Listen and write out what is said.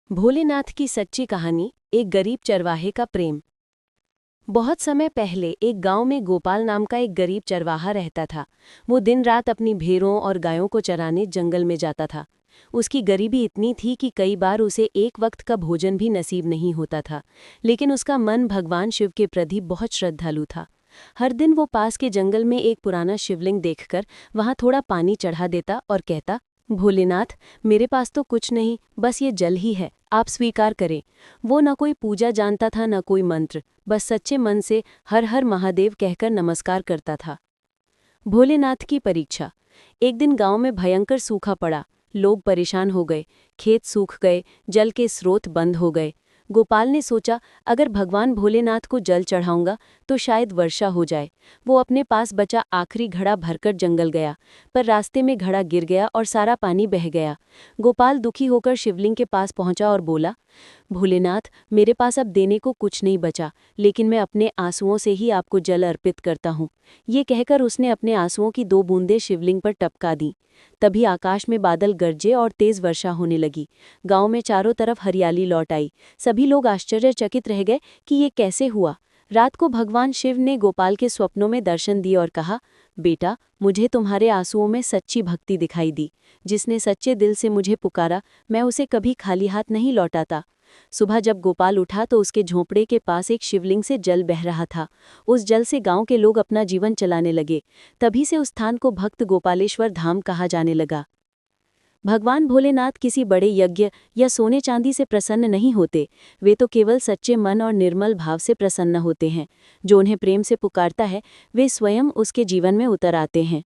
भोलेनाथ की सच्ची कहानी, एक गरीब चरवाहे का प्रेम। बहुत समय पहले एक गांव में गोपाल नाम का एक गरीब चरवाहा रहता था। वो दिन रात अपनी भेड़ों और गायों को चराने जंगल में जाता था। उसकी गरीबी इतनी थी कि कई बार उसे एक वक्त का भोजन भी नसीब नहीं होता था, लेकिन उसका मन भगवान शिव के प्रति बहुत श्रद्धालु था। हर दिन वो पास के जंगल में एक पुराना शिवलिंग देखकर वहां थोड़ा पानी चढ़ा देता और कहता, भोलेनाथ, मेरे पास तो कुछ नहीं, बस ये जल ही है, आप स्वीकार करें। वो न कोई पूजा जानता था न कोई मंत्र, बस सच्चे मन से हर हर महादेव कहकर नमस्कार करता था। भोलेनाथ की परीक्षा। एक दिन गांव में भयंकर सूखा पड़ा। लोग परेशान हो गए, खेत सूख गए, जल के स्रोत बंद हो गए। गोपाल ने सोचा, अगर भगवान भोलेनाथ को जल चढ़ाऊंगा तो शायद वर्षा हो जाए। वो अपने पास बचा आखिरी घड़ा भरकर जंगल गया, पर रास्ते में घड़ा गिर गया और सारा पानी बह गया। गोपाल दुखी होकर शिवलिंग के पास पहुंचा और बोला, भोलेनाथ, मेरे पास अब देने को कुछ नहीं बचा, लेकिन मैं अपने आंसुओं से ही आपको जल अर्पित करता हूँ। ये कहकर उसने अपने आंसुओं की 2 बूंदें शिवलिंग पर टपका दी। तभी आकाश में बादल गरजे और तेज वर्षा होने लगी। गांव में चारों तरफ हरियाली लौट आई। सभी लोग आश्चर्यचकित रह गए कि ये कैसे हुआ। रात को भगवान शिव ने गोपाल के स्वप्नों में दर्शन दिए और कहा, बेटा, मुझे तुम्हारे आंसुओं में सच्ची भक्ति दिखाई दी। जिसने सच्चे दिल से मुझे पुकारा, मैं उसे कभी खाली हाथ नहीं लौटाता। सुबह जब गोपाल उठा तो उसके झोंपड़े के पास एक शिवलिंग से जल बह रहा था। उस जल से गांव के लोग अपना जीवन चलाने लगे। तभी से उस स्थान को भक्त गोपालेश्वर धाम कहा जाने लगा। भगवान भोलेनाथ किसी बड़े यज्ञ या सोने चांदी से प्रसन्न नहीं होते। वे तो केवल सच्चे मन और निर्मल भाव से प्रसन्न होते हैं। जो उन्हें प्रेम से पुकारता है, वे स्वयं उसके जीवन में उतर आते हैं।